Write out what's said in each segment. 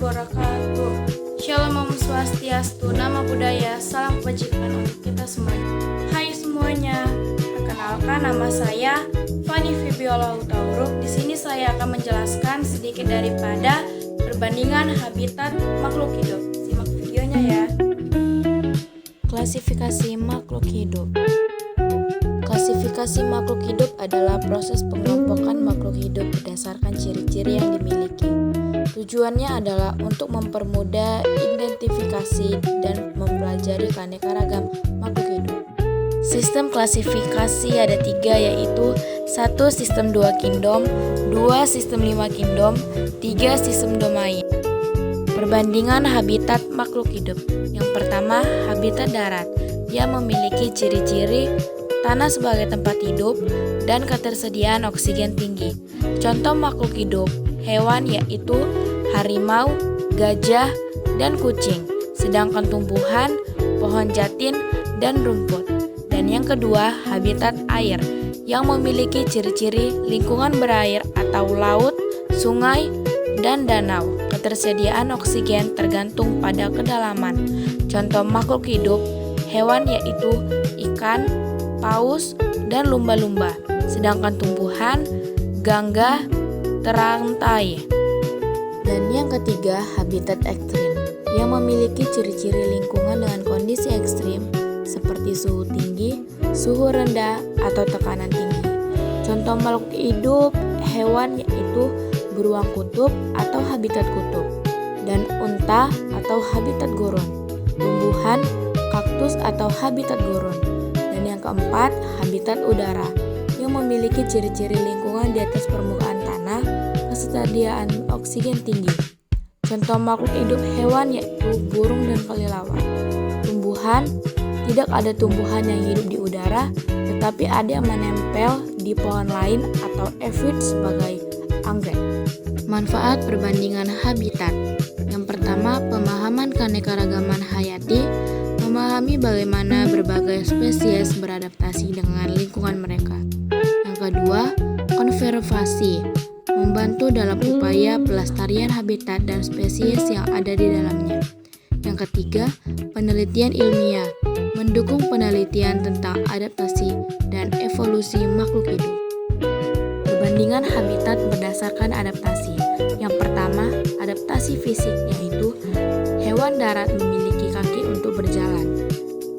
wabarakatuh. Shalom Om Swastiastu, Namo Buddhaya, salam kebajikan untuk kita semuanya. Hai semuanya, perkenalkan nama saya Fani Fibiola Hutauruk. Di sini saya akan menjelaskan sedikit daripada perbandingan habitat makhluk hidup. Simak videonya ya. Klasifikasi makhluk hidup. Klasifikasi makhluk hidup adalah proses pengelompokan makhluk hidup berdasarkan ciri-ciri yang dimiliki. Tujuannya adalah untuk mempermudah identifikasi dan mempelajari keanekaragaman makhluk hidup. Sistem klasifikasi ada 3, yaitu 1. Sistem 2 kingdom, 2. Sistem 5 kingdom, 3. Sistem domain. Perbandingan habitat makhluk hidup. Yang pertama, habitat darat. Dia memiliki ciri-ciri tanah sebagai tempat hidup dan ketersediaan oksigen tinggi. Contoh makhluk hidup hewan yaitu harimau, gajah, dan kucing. Sedangkan tumbuhan, pohon jatin, dan rumput. Dan yang kedua, habitat air yang memiliki ciri-ciri lingkungan berair atau laut, sungai, dan danau. Ketersediaan oksigen tergantung pada kedalaman. Contoh makhluk hidup hewan yaitu ikan, paus, dan lumba-lumba. Sedangkan tumbuhan, gangga, teratai. Dan yang ketiga, habitat ekstrim yang memiliki ciri-ciri lingkungan dengan kondisi ekstrim seperti suhu tinggi, suhu rendah, atau tekanan tinggi. Contoh makhluk hidup hewan yaitu beruang kutub atau habitat kutub, dan unta atau habitat gurun. Tumbuhan, kaktus atau habitat gurun. Dan yang keempat, habitat udara yang memiliki ciri-ciri lingkungan di atas permukaan tanah, ketersediaan oksigen tinggi. Contoh makhluk hidup hewan yaitu burung dan kelelawar. Tumbuhan, tidak ada tumbuhan yang hidup di udara, tetapi ada yang menempel di pohon lain atau efit sebagai anggrek. Manfaat perbandingan habitat. Yang pertama, pemahaman keanekaragaman hayati, memahami bagaimana berbagai spesies beradaptasi dengan lingkungan mereka. Yang kedua, konservasi, membantu dalam upaya pelestarian habitat dan spesies yang ada di dalamnya. Yang ketiga, penelitian ilmiah, mendukung penelitian tentang adaptasi dan evolusi makhluk hidup. Perbandingan habitat berdasarkan adaptasi. Yang pertama, adaptasi fisik, yaitu hewan darat memiliki kaki untuk berjalan.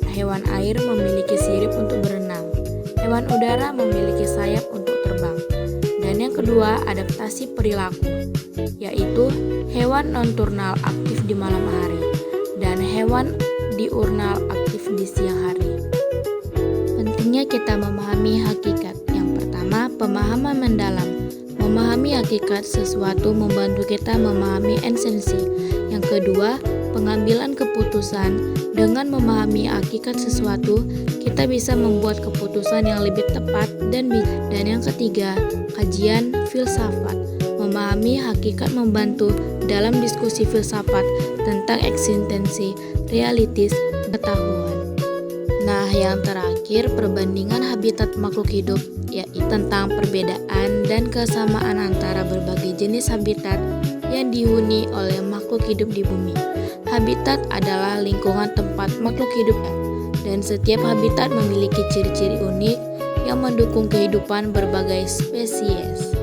Hewan air memiliki sirip untuk berenang. Hewan udara memiliki sayap untuk terbang. Dan yang kedua, adaptasi perilaku, yaitu hewan nokturnal aktif di malam hari dan hewan diurnal aktif di siang hari. Pentingnya kita memahami hakikat. Yang pertama, pemahaman mendalam. Memahami hakikat sesuatu membantu kita memahami esensi. Yang kedua, pengambilan keputusan. Dengan memahami hakikat sesuatu, kita bisa membuat keputusan yang lebih tepat dan bijak. Dan yang ketiga, kajian filsafat. Memahami hakikat membantu dalam diskusi filsafat tentang eksistensi, realitis, pengetahuan. Nah, yang terakhir, perbandingan habitat makhluk hidup, yaitu tentang perbedaan dan kesamaan antara berbagai jenis habitat yang dihuni oleh makhluk hidup di bumi. Habitat adalah lingkungan tempat makhluk hidup, dan setiap habitat memiliki ciri-ciri unik yang mendukung kehidupan berbagai spesies.